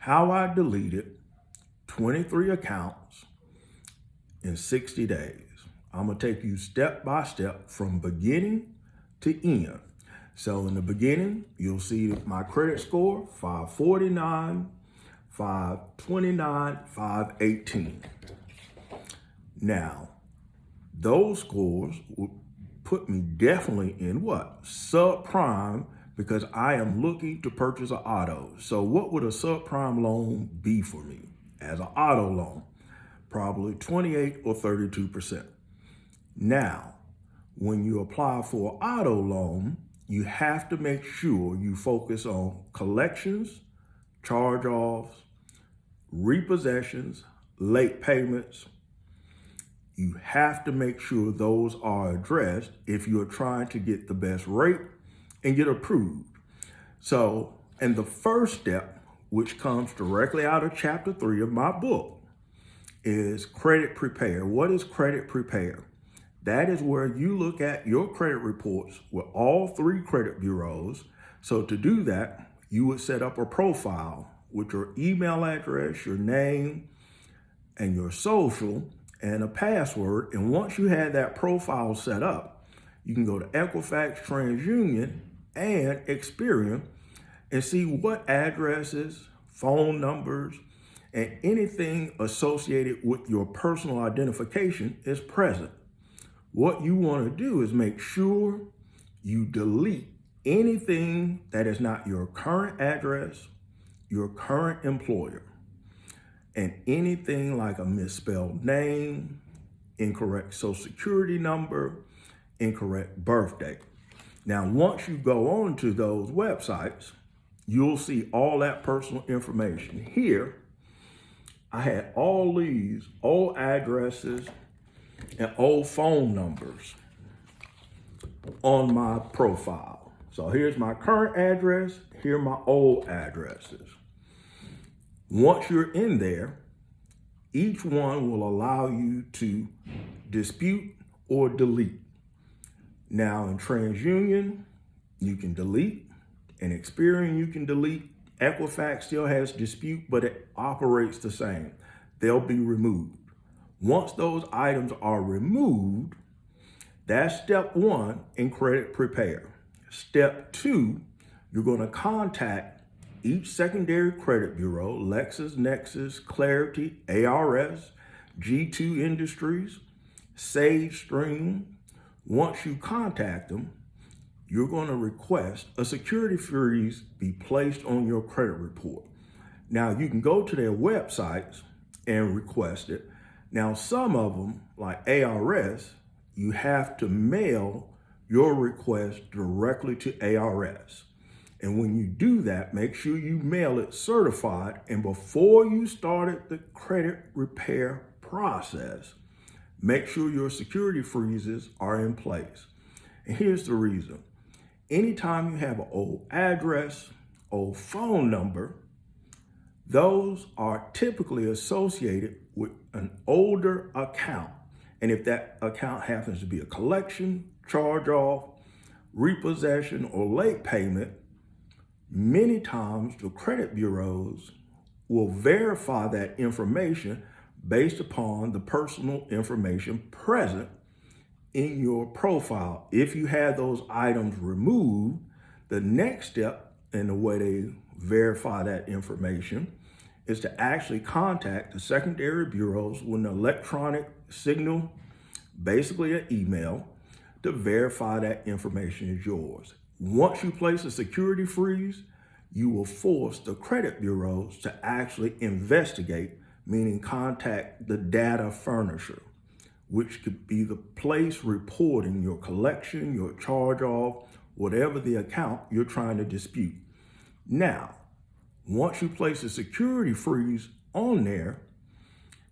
how I deleted 23 accounts in 60 days. I'm gonna take you step by step from beginning to end. So in the beginning, you'll see my credit score, 549, 529, 518. Now, those scores will put me definitely in what? Subprime, because I am looking to purchase an auto. So what would a subprime loan be for me as an auto loan? Probably 28 or 32%. Now, when you apply for an auto loan, you have to make sure you focus on collections, charge-offs, repossessions, late payments. You have to make sure those are addressed if you're trying to get the best rate and get approved. So, and the first step, which comes directly out of chapter 3 of my book, is credit prepare. What is credit prepare? That is where you look at your credit reports with all 3 credit bureaus. So to do that, you would set up a profile with your email address, your name, and your social, and a password. And once you have that profile set up, you can go to Equifax, TransUnion, and Experian and see what addresses, phone numbers, and anything associated with your personal identification is present. What you want to do is make sure you delete anything that is not your current address, your current employer, and anything like a misspelled name, incorrect social security number, incorrect birthday. Now, once you go on to those websites, you'll see all that personal information. Here, I had all these old addresses and old phone numbers on my profile. So here's my current address, here are my old addresses. Once you're in there, each one will allow you to dispute or delete. Now in TransUnion, you can delete. In Experian, you can delete. Equifax still has dispute, but it operates the same. They'll be removed. Once those items are removed, that's step 1 in credit prepare. Step 2, you're going to contact each secondary credit bureau, LexisNexis, Clarity, ARS, G2 Industries, SageStream. Once you contact them, you're going to request a security freeze be placed on your credit report. Now, you can go to their websites and request it. Now, some of them, like ARS, you have to mail your request directly to ARS. And when you do that, make sure you mail it certified. And before you started the credit repair process, make sure your security freezes are in place. And here's the reason. Anytime you have an old address, old phone number, those are typically associated with an older account. And if that account happens to be a collection, charge-off, repossession, or late payment, many times the credit bureaus will verify that information based upon the personal information present in your profile. If you have those items removed, the next step in the way they verify that information is to actually contact the secondary bureaus with an electronic signal, basically an email, to verify that information is yours. Once you place a security freeze, you will force the credit bureaus to actually investigate, meaning contact the data furnisher, which could be the place reporting your collection, your charge-off, whatever the account you're trying to dispute. Now, once you place a security freeze on there,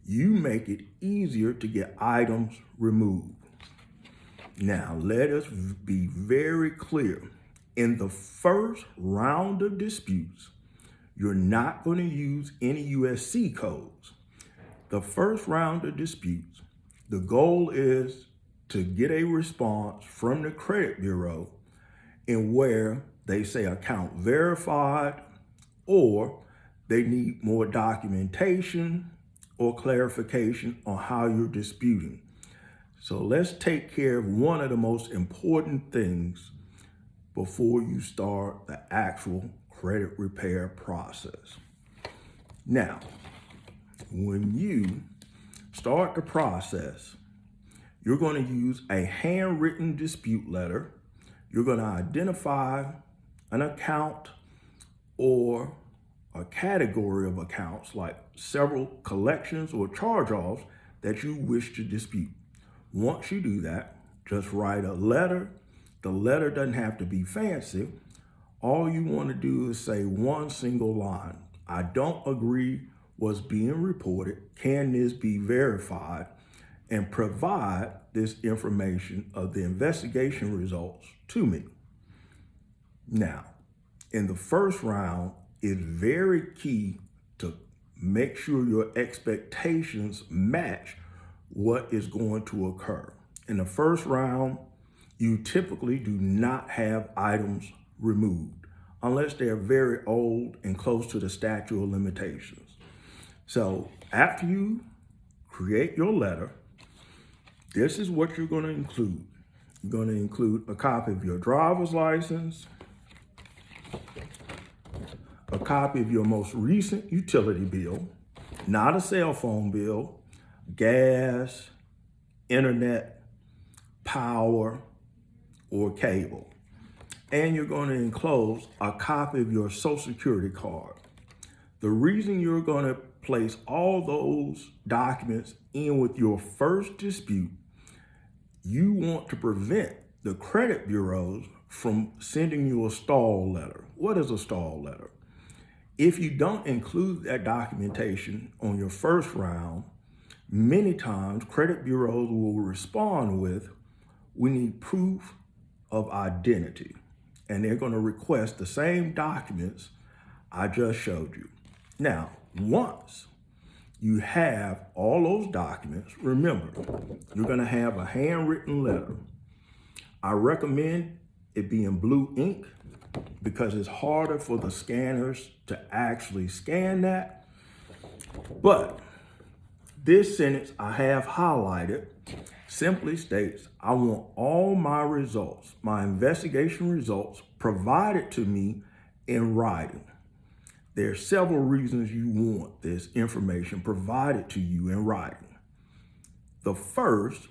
you make it easier to get items removed. Now, let us be very clear. In the first round of disputes, you're not going to use any USC codes. The first round of disputes, the goal is to get a response from the credit bureau in where they say account verified, or they need more documentation or clarification on how you're disputing. So let's take care of one of the most important things before you start the actual credit repair process. Now, when you start the process, you're going to use a handwritten dispute letter. You're going to identify an account or a category of accounts, like several collections or charge-offs that you wish to dispute. Once you do that, just write a letter. The letter doesn't have to be fancy. All you want to do is say one single line. I don't agree what's being reported. Can this be verified? And provide this information of the investigation results to me. Now, in the first round, it's very key to make sure your expectations match what is going to occur. In the first round, you typically do not have items removed unless they're very old and close to the statute of limitations. So after you create your letter, this is what you're going to include. You're going to include a copy of your driver's license, a copy of your most recent utility bill, not a cell phone bill, gas, internet, power, or cable. And you're going to enclose a copy of your Social Security card. The reason you're going to place all those documents in with your first dispute, you want to prevent the credit bureaus from sending you a stall letter. What is a stall letter? If you don't include that documentation on your first round, many times credit bureaus will respond with, we need proof of identity. And they're going to request the same documents I just showed you. Now, once you have all those documents, remember, you're going to have a handwritten letter. I recommend it be in blue ink because it's harder for the scanners to actually scan that. But this sentence I have highlighted simply states, I want all my results, my investigation results, provided to me in writing. There are several reasons you want this information provided to you in writing. The first,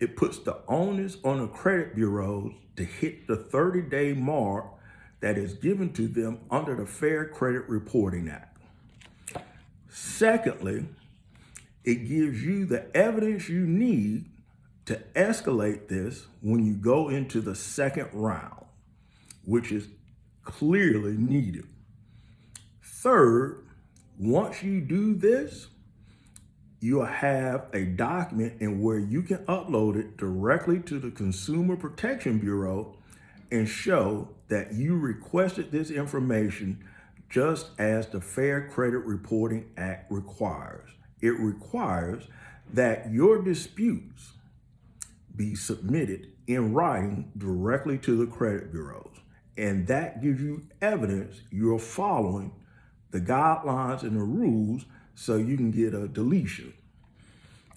it puts the onus on the credit bureaus to hit the 30-day mark that is given to them under the Fair Credit Reporting Act. Secondly, it gives you the evidence you need to escalate this when you go into the second round, which is clearly needed. Third, once you do this, you'll have a document in where you can upload it directly to the Consumer Protection Bureau and show that you requested this information just as the Fair Credit Reporting Act requires. It requires that your disputes be submitted in writing directly to the credit bureaus. And that gives you evidence you're following the guidelines and the rules so you can get a deletion.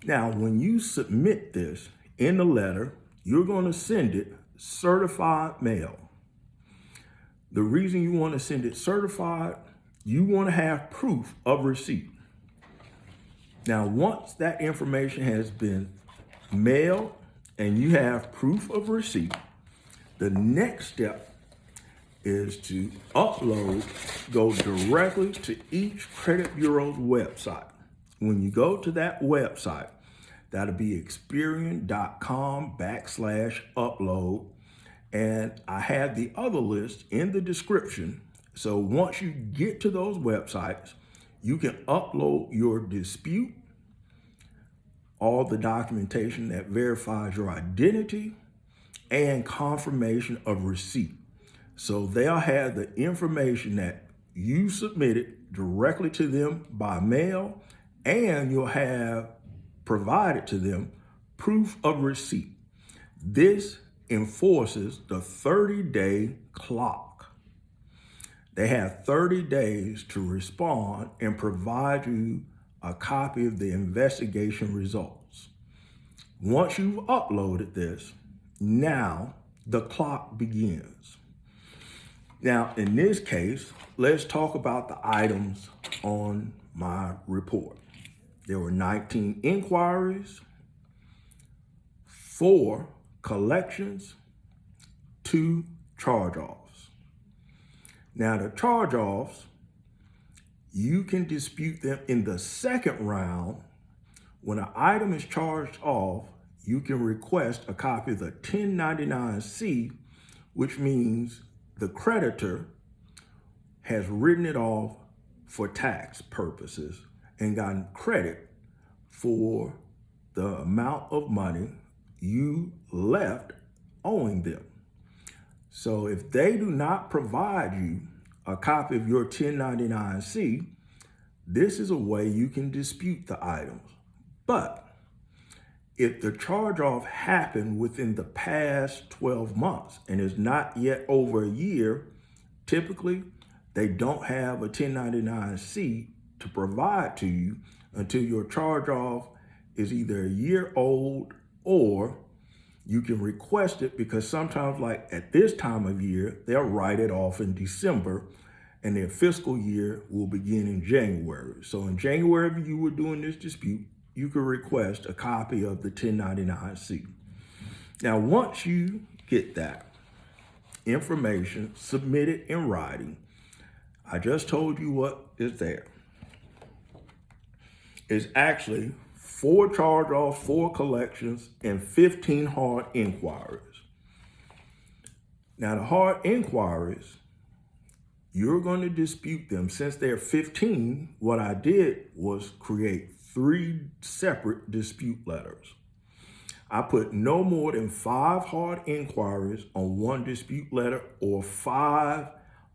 Now, when you submit this in the letter, you're going to send it certified mail. The reason you want to send it certified, you want to have proof of receipt. Now, once that information has been mailed and you have proof of receipt, the next step is to go directly to each credit bureau's website. When you go to that website, that'll be experian.com/upload. And I have the other list in the description. So once you get to those websites, you can upload your dispute, all the documentation that verifies your identity, and confirmation of receipt. So they'll have the information that you submitted directly to them by mail, and you'll have provided to them proof of receipt. This enforces the 30-day clock. They have 30 days to respond and provide you a copy of the investigation results. Once you've uploaded this, now the clock begins. Now, in this case, let's talk about the items on my report. There were 19 inquiries, 4 collections, 2 charge-offs. Now, the charge-offs, you can dispute them in the second round. When an item is charged off, you can request a copy of the 1099-C, which means the creditor has written it off for tax purposes and gotten credit for the amount of money you left owing them. So if they do not provide you a copy of your 1099-C, this is a way you can dispute the items. But if the charge-off happened within the past 12 months and is not yet over a year, typically they don't have a 1099-C to provide to you until your charge-off is either a year old, or you can request it, because sometimes, like at this time of year, they'll write it off in December and their fiscal year will begin in January. So in January, if you were doing this dispute, you could request a copy of the 1099-C. Now, once you get that information submitted in writing, I just told you what is there. It's actually 4 charge-offs, 4 collections, and 15 hard inquiries. Now, the hard inquiries, you're going to dispute them. Since they're 15, what I did was create 3 separate dispute letters. I put no more than 5 hard inquiries on one dispute letter, or 5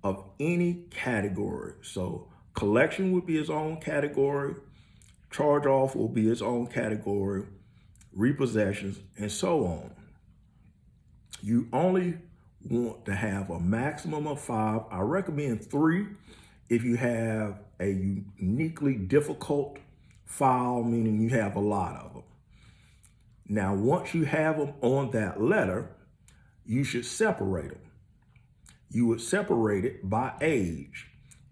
of any category. So collection would be its own category, charge-off will be its own category, repossessions, and so on. You only want to have a maximum of 5. I recommend 3 if you have a uniquely difficult file, meaning you have a lot of them. Now, once you have them on that letter, you should separate them. You would separate it by age.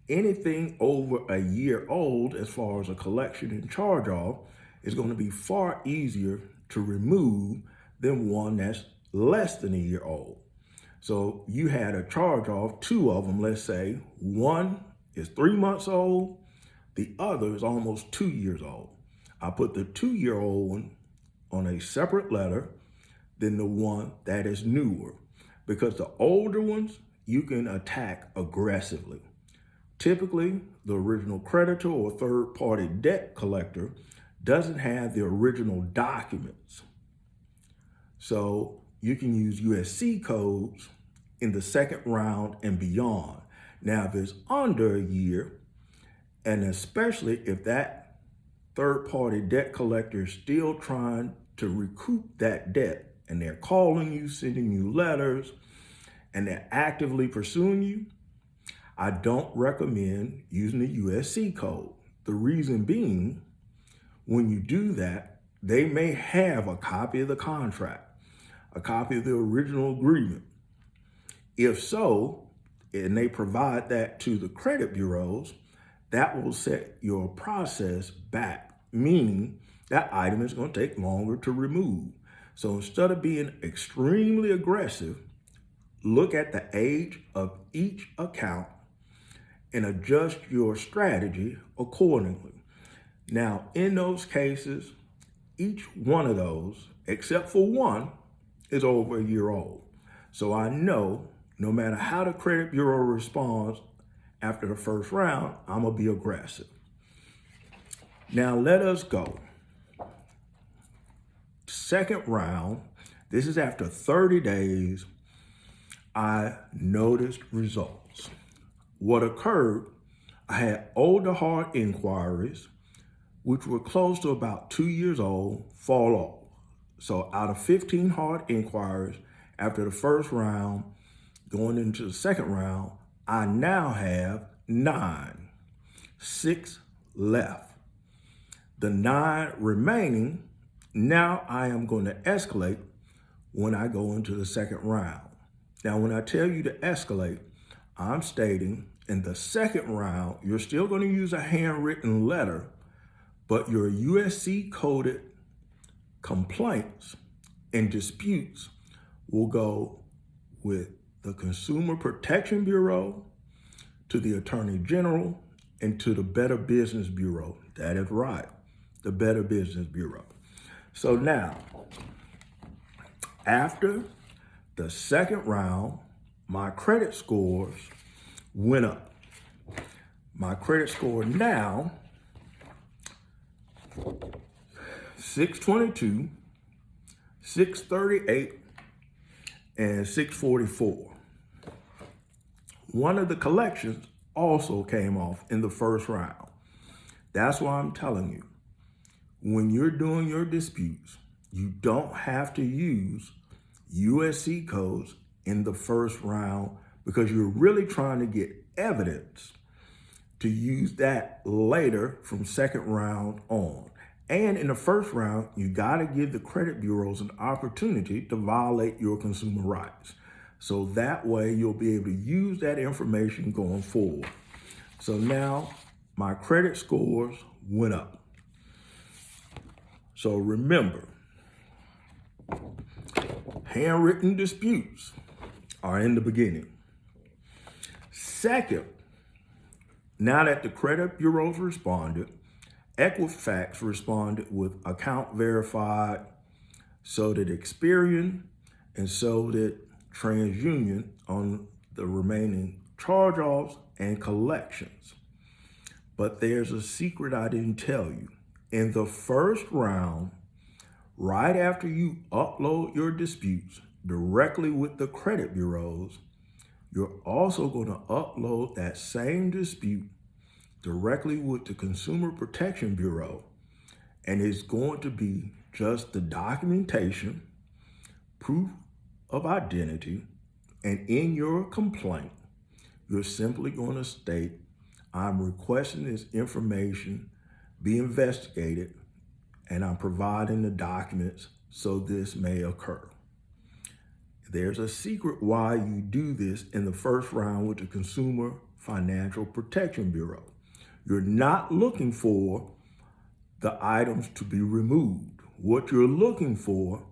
Anything over a year old, as far as a collection and charge-off, is going to be far easier to remove than one that's less than a year old. So you had a charge-off, 2 of them, let's say. One is 3 months old, the other is almost 2 years old. I put the 2-year-old one on a separate letter than the one that is newer, because the older ones you can attack aggressively. Typically, the original creditor or third-party debt collector doesn't have the original documents. So you can use USC codes in the second round and beyond. Now, if it's under a year, and especially if that third-party debt collector is still trying to recoup that debt, and they're calling you, sending you letters, and they're actively pursuing you, I don't recommend using the USC code. The reason being, when you do that, they may have a copy of the contract, a copy of the original agreement. If so, and they provide that to the credit bureaus, that will set your process back, meaning that item is going to take longer to remove. So instead of being extremely aggressive, look at the age of each account and adjust your strategy accordingly. Now, in those cases, each one of those, except for one, is over a year old. So I know no matter how the credit bureau responds after the first round, I'm gonna be aggressive. Now let us go. Second round, this is after 30 days, I noticed results. What occurred, I had older hard inquiries, which were close to about 2 years old, fall off. So out of 15 hard inquiries, after the first round, going into the second round, I now have 9, 6 left. The 9 remaining, now I am going to escalate when I go into the second round. Now, when I tell you to escalate, I'm stating in the second round, you're still going to use a handwritten letter, but your USC coded complaints and disputes will go with the Consumer Protection Bureau, to the Attorney General, and to the Better Business Bureau. That is right, the Better Business Bureau. So now, after the second round, my credit scores went up. My credit score now, 622, 638, and 644. One of the collections also came off in the first round. That's why I'm telling you, when you're doing your disputes, you don't have to use USC codes in the first round, because you're really trying to get evidence to use that later from second round on. And in the first round, you got to give the credit bureaus an opportunity to violate your consumer rights. So that way you'll be able to use that information going forward. So now my credit scores went up. So remember, handwritten disputes are in the beginning. Second, now that the credit bureaus responded, Equifax responded with account verified, so did Experian, and so did TransUnion on the remaining charge-offs and collections. But there's a secret I didn't tell you. In the first round, right after you upload your disputes directly with the credit bureaus, you're also going to upload that same dispute directly with the Consumer Protection Bureau, and it's going to be just the documentation, proof of identity, and in your complaint, you're simply going to state, I'm requesting this information be investigated, and I'm providing the documents so this may occur. There's a secret why you do this in the first round with the Consumer Financial Protection Bureau. You're not looking for the items to be removed. What you're looking for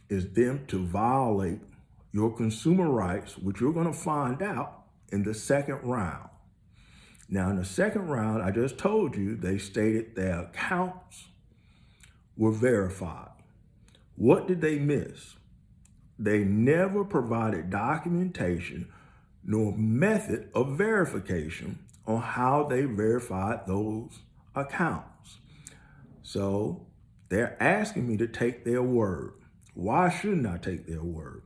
is them to violate your consumer rights, which you're going to find out in the second round. Now, in the second round, I just told you, they stated their accounts were verified. What did they miss? They never provided documentation nor method of verification on how they verified those accounts. So they're asking me to take their word. Why shouldn't I take their word?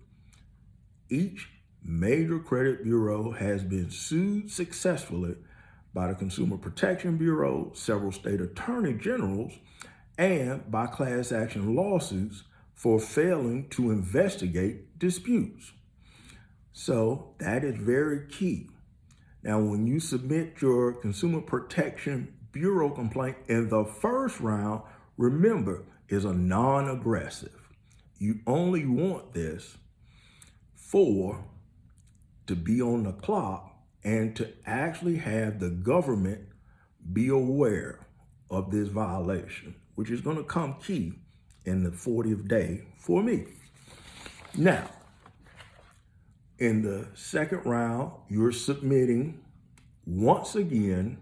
Each major credit bureau has been sued successfully by the Consumer Protection Bureau, several state attorney generals, and by class action lawsuits for failing to investigate disputes. So that is very key. Now, when you submit your Consumer Protection Bureau complaint in the first round, remember, is a non-aggressive. You only want this to be on the clock and to actually have the government be aware of this violation, which is going to come key in the 40th day for me. Now, in the second round, you're submitting, once again,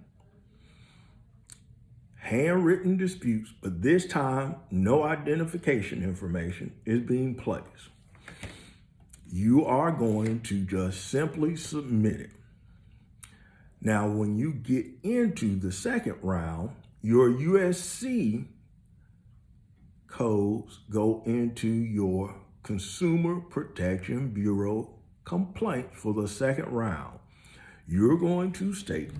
handwritten disputes, but this time, no identification information is being placed. You are going to just simply submit it. Now, when you get into the second round, your USC codes go into your Consumer Protection Bureau complaint for the second round. You're going to state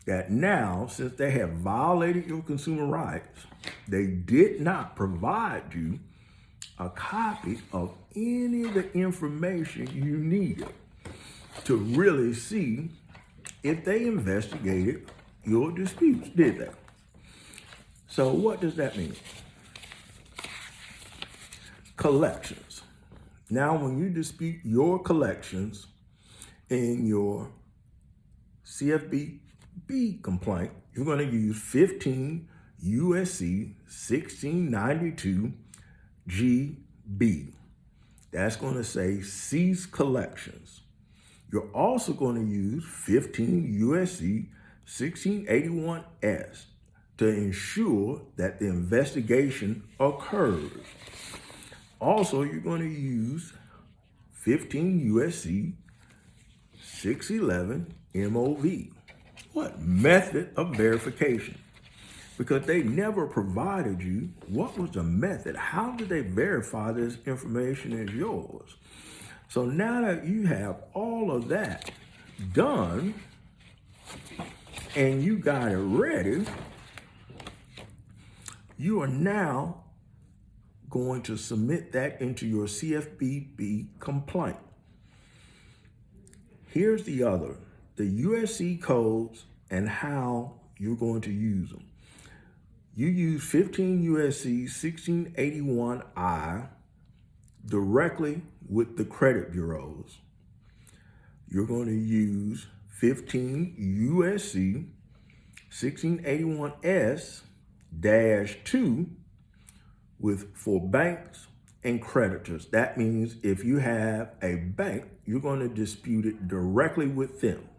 that now, since they have violated your consumer rights, they did not provide you a copy of any of the information you needed. to really see if they investigated your disputes, did they? So what does that mean? Collections. Now, when you dispute your collections in your CFPB complaint, you're going to use 15 USC 1692 GB. That's going to say cease collections. You're also going to use 15 USC 1681S to ensure that the investigation occurs. Also, you're going to use 15 USC 611 MOV. What? Method of verification. Because they never provided you what was the method. How did they verify this information is yours? So now that you have all of that done and you got it ready, you are now going to submit that into your CFPB complaint. Here's the USC codes and how you're going to use them. You use 15 USC 1681I directly with the credit bureaus. You're going to use 15 USC 1681S-2 for banks and creditors. That means if you have a bank, you're going to dispute it directly with them.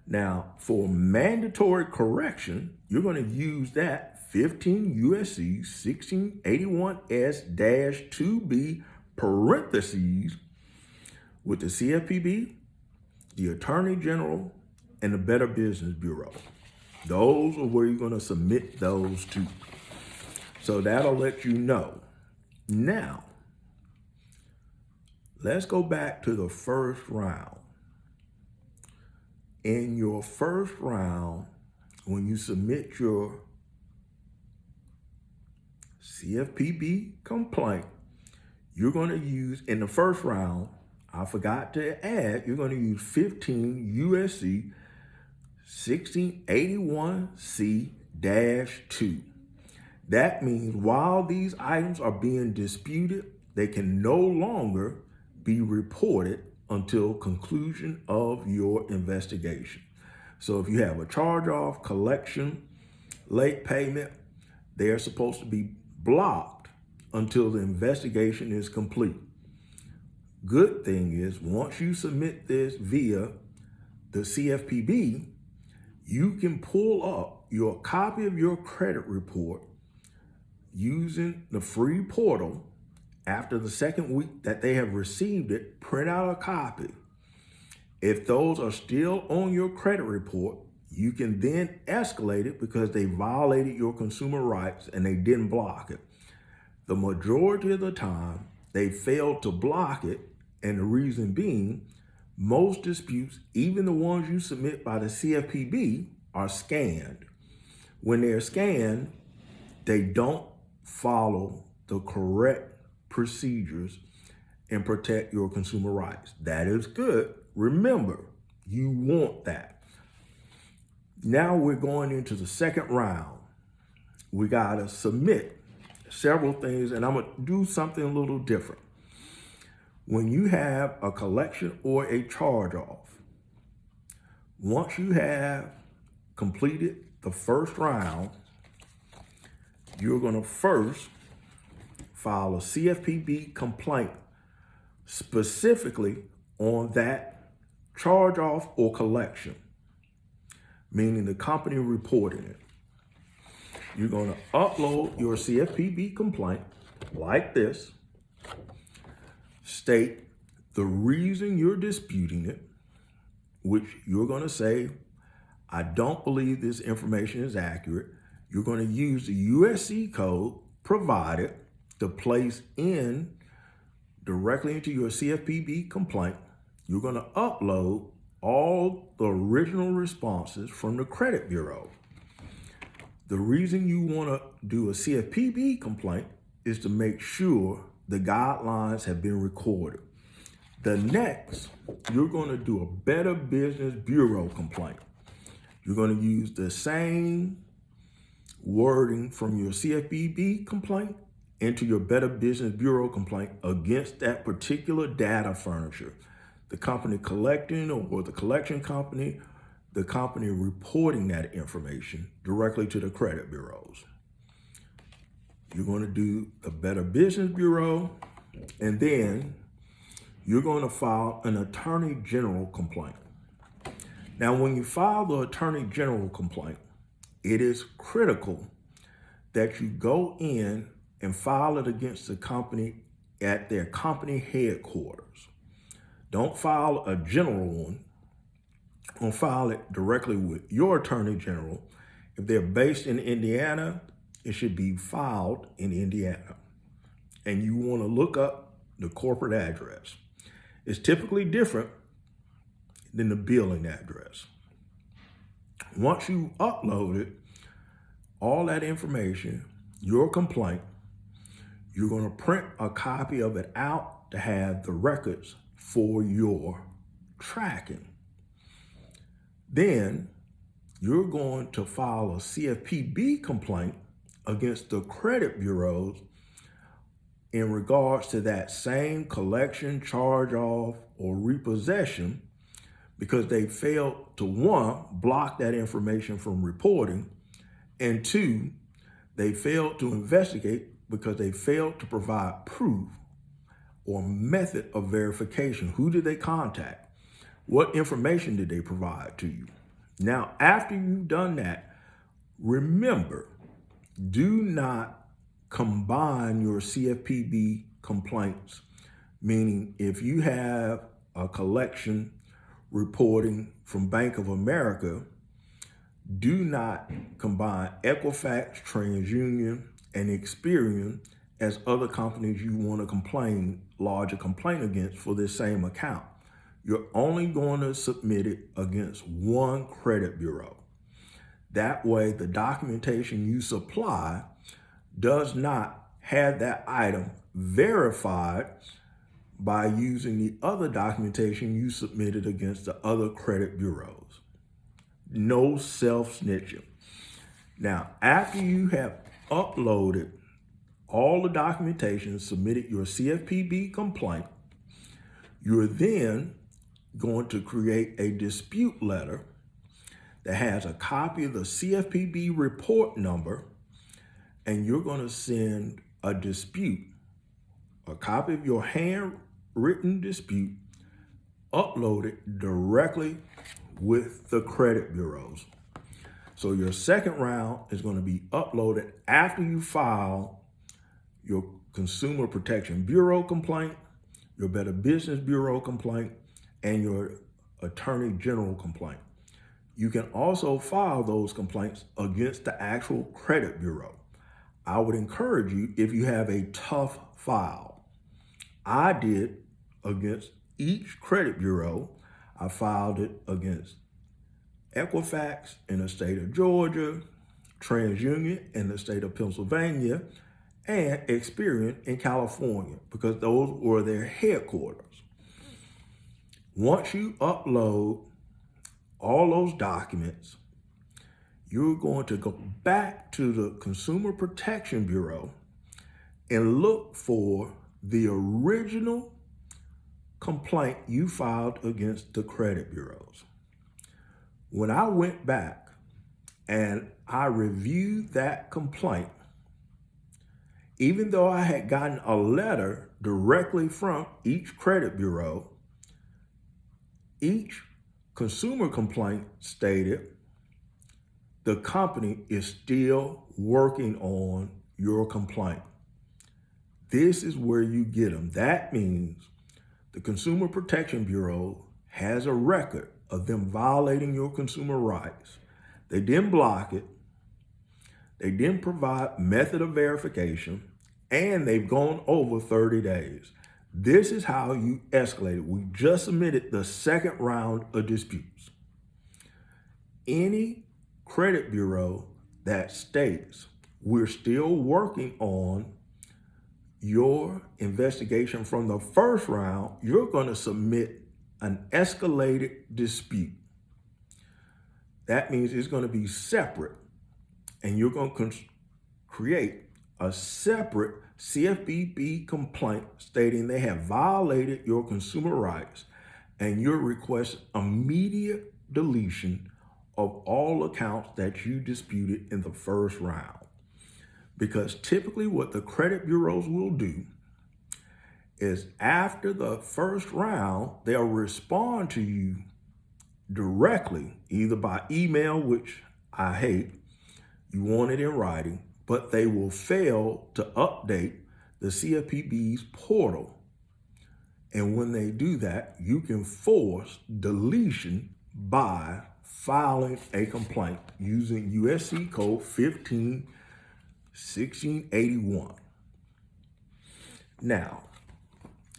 Now, for mandatory correction, you're going to use that 15 USC 1681S-2B parentheses with the CFPB, the Attorney General, and the Better Business Bureau. Those are where you're going to submit those to. So that'll let you know. Now, let's go back to the first round. In your first round, when you submit your CFPB complaint, you're going to use, in the first round, I forgot to add, you're going to use 15 USC 1681C-2. That means while these items are being disputed, they can no longer be reported until conclusion of your investigation. So if you have a charge-off, collection, late payment, they're supposed to be blocked until the investigation is complete. Good thing is, once you submit this via the CFPB, you can pull up your copy of your credit report using the free portal. After the second week that they have received it, print out a copy. If those are still on your credit report, you can then escalate it because they violated your consumer rights and they didn't block it. The majority of the time, they failed to block it, and the reason being, most disputes, even the ones you submit by the CFPB, are scanned. When they're scanned, they don't follow the correct procedures and protect your consumer rights. That is good. Remember, you want that. Now we're going into the second round. We got to submit several things, and I'm going to do something a little different. When you have a collection or a charge-off, once you have completed the first round, you're going to first file a CFPB complaint specifically on that charge-off or collection, meaning the company reporting it. You're going to upload your CFPB complaint like this, state the reason you're disputing it, which you're going to say, I don't believe this information is accurate. You're going to use the USC code provided to place in directly into your CFPB complaint. You're going to upload all the original responses from the credit bureau. The reason you want to do a CFPB complaint is to make sure the guidelines have been recorded. The next, you're going to do a Better Business Bureau complaint. You're going to use the same wording from your CFPB complaint into your Better Business Bureau complaint against that particular data furnisher. The company collecting or the collection company, the company reporting that information directly to the credit bureaus. You're going to do the Better Business Bureau, and then you're going to file an Attorney General complaint. Now, when you file the Attorney General complaint, it is critical that you go in and file it against the company at their company headquarters. Don't file a general one, or file it directly with your Attorney General. If they're based in Indiana, it should be filed in Indiana. And you want to look up the corporate address. It's typically different than the billing address. Once you upload it, all that information, your complaint, you're going to print a copy of it out to have the records for your tracking. Then you're going to file a CFPB complaint against the credit bureaus in regards to that same collection, charge off, or repossession, because they failed to, one, block that information from reporting, and two, they failed to investigate because they failed to provide proof or method of verification. Who did they contact? What information did they provide to you? Now, after you've done that, remember, do not combine your CFPB complaints, meaning if you have a collection reporting from Bank of America, do not combine Equifax, TransUnion, and Experian as other companies you want to lodge a complaint against for this same account. You're only going to submit it against one credit bureau. That way, the documentation you supply does not have that item verified by using the other documentation you submitted against the other credit bureaus. No self-snitching. Now, after you have uploaded all the documentation, submitted your CFPB complaint, you're then going to create a dispute letter that has a copy of the CFPB report number, and you're going to send a dispute, a copy of your handwritten dispute, uploaded directly with the credit bureaus. So your second round is going to be uploaded after you file your Consumer Protection Bureau complaint, your Better Business Bureau complaint, and your Attorney General complaint. You can also file those complaints against the actual credit bureau. I would encourage you, if you have a tough file. I did against each credit bureau. I filed it against Equifax in the state of Georgia, TransUnion in the state of Pennsylvania, and Experian in California, because those were their headquarters. Once you upload all those documents, you're going to go back to the Consumer Protection Bureau and look for the original complaint you filed against the credit bureaus. When I went back and I reviewed that complaint, even though I had gotten a letter directly from each credit bureau, each consumer complaint stated the company is still working on your complaint. This is where you get them. That means the Consumer Protection Bureau has a record of them violating your consumer rights. They didn't block it. They didn't provide method of verification, and they've gone over 30 days. This is how you escalate it. We just submitted the second round of disputes. Any credit bureau that states we're still working on your investigation from the first round, you're going to submit an escalated dispute. That means it's going to be separate, and you're going to create a separate CFPB complaint stating they have violated your consumer rights, and you're requesting immediate deletion of all accounts that you disputed in the first round. Because typically what the credit bureaus will do is after the first round, they'll respond to you directly, either by email, which I hate, you want it in writing, but they will fail to update the CFPB's portal. And when they do that, you can force deletion by filing a complaint using USC code 1681. Now,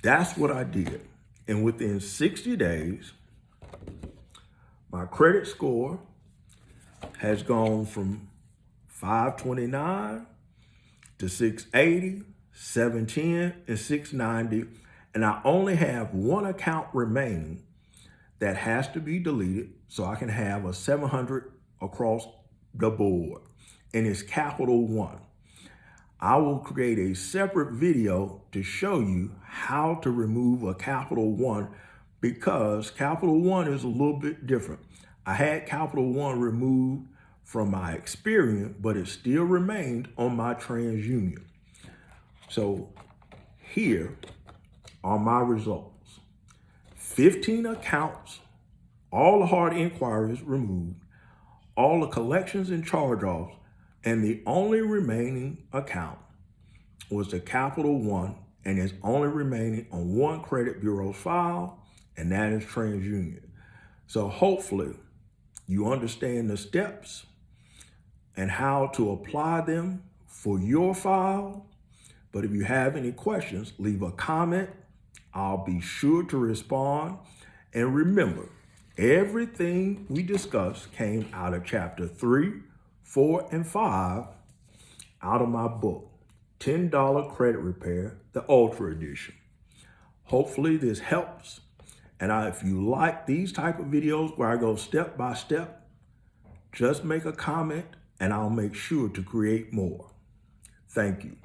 that's what I did. And within 60 days, my credit score has gone from 529 to 680, 710, and 690. And I only have one account remaining that has to be deleted so I can have a 700 across the board. And it's Capital One. I will create a separate video to show you how to remove a Capital One, because Capital One is a little bit different. I had Capital One removed from my Experian, but it still remained on my TransUnion. So here are my results. 15 accounts, all the hard inquiries removed, all the collections and charge-offs, and the only remaining account was the Capital One, and it's only remaining on one credit bureau's file, and that is TransUnion. So hopefully you understand the steps and how to apply them for your file. But if you have any questions, leave a comment. I'll be sure to respond. And remember, everything we discussed came out of chapter 3, 4, and 5 out of my book, $10 Credit Repair, the Ultra Edition. Hopefully this helps. And if you like these type of videos where I go step by step, just make a comment and I'll make sure to create more. Thank you.